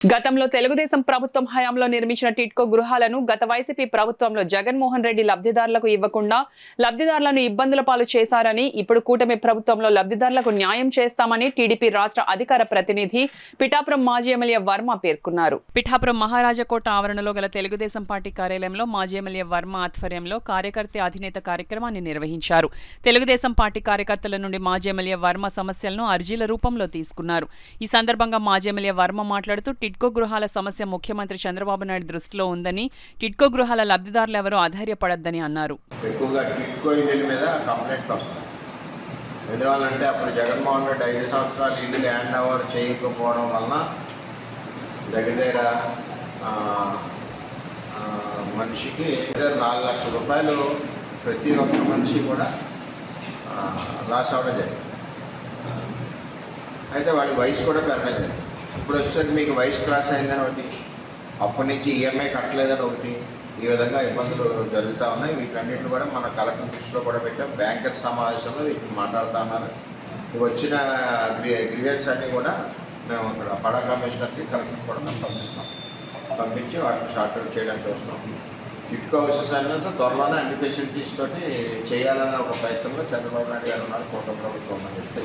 గతంలో తెలుగుదేశం ప్రభుత్వం హయాంలో నిర్మించిన టిట్కో గృహాలను గత వైసీపీ ప్రభుత్వంలో జగన్మోహన్ రెడ్డి లబ్ధిదారులకు ఇవ్వకుండా లబ్ధిదారులను ఇబ్బందుల పాలు చేశారని, ఇప్పుడు కూటమి ప్రభుత్వంలో లబ్ధిదారులకు న్యాయం చేస్తామని టీడీపీ రాష్ట్ర అధికార ప్రతినిధి పిఠాపురం మాజీ ఎమ్మెల్యే వర్మ పేర్కొన్నారు. పిఠాపురం మహారాజకోట ఆవరణలో గల తెలుగుదేశం పార్టీ కార్యాలయంలో మాజీ ఎమ్మెల్యే వర్మ ఆధ్వర్యంలో కార్యకర్త అధినేత కార్యక్రమాన్ని నిర్వహించారు. తెలుగుదేశం పార్టీ కార్యకర్తల నుండి మాజీ ఎమ్మెల్యే వర్మ సమస్యలను అర్జీల రూపంలో తీసుకున్నారు. ఈ సందర్భంగా మాజీ ఎమ్మెల్యే వర్మ మాట్లాడుతూ టిట్కో గృహాల సమస్య ముఖ్యమంత్రి చంద్రబాబు నాయుడు దృష్టిలో ఉందని, టిట్కో గృహాల లబ్ధిదారులు ఎవరూ అధైర్యపడొద్దని అన్నారు. ఎక్కువగా టిట్కో ఇళ్ళ మీద కంప్లైంట్లు వస్తాయి. ఎందువల్లంటే అప్పుడు జగన్మోహన్ రెడ్డి 5 సంవత్సరాలు ఇల్లు హ్యాండ్ ఓవర్ చేయకపోవడం వలన దగ్గర మనిషికి 4 లక్షల రూపాయలు ప్రతి ఒక్క మనిషి కూడా లాస్ అవ్వడం జరిగింది. అయితే వాడి వయసు కూడా పెరగడం జరిగింది. ఇప్పుడు వచ్చేసరికి మీకు వయసు క్రాస్ అయిందని ఒకటి, అప్పటి నుంచి ఈఎంఐ కట్టలేదని ఒకటి, ఈ విధంగా ఇబ్బందులు జరుగుతూ ఉన్నాయి. వీటన్నిటిని కూడా మన కలెక్టర్ దృష్టిలో కూడా పెట్టాం. బ్యాంకర్స్ సమావేశంలో వీటిని మాట్లాడుతూ ఉన్నారు. వచ్చిన గ్రీవెన్స్ అన్నీ కూడా మేము అక్కడ పడా కమిషనర్కి కలెక్టర్ కూడా మేము పంపించి వాటిని షార్ట్ అవుట్ చేయడానికి చూస్తున్నాం. టిట్కో హౌసెస్ అన్నంత త్వరలోనే అన్ని ఫెసిలిటీస్ తోటి చేయాలనే ఒక ప్రయత్నంలో చంద్రబాబు నాయుడు గారు ఉన్నారు, కూటమి ప్రభుత్వం అని చెప్తే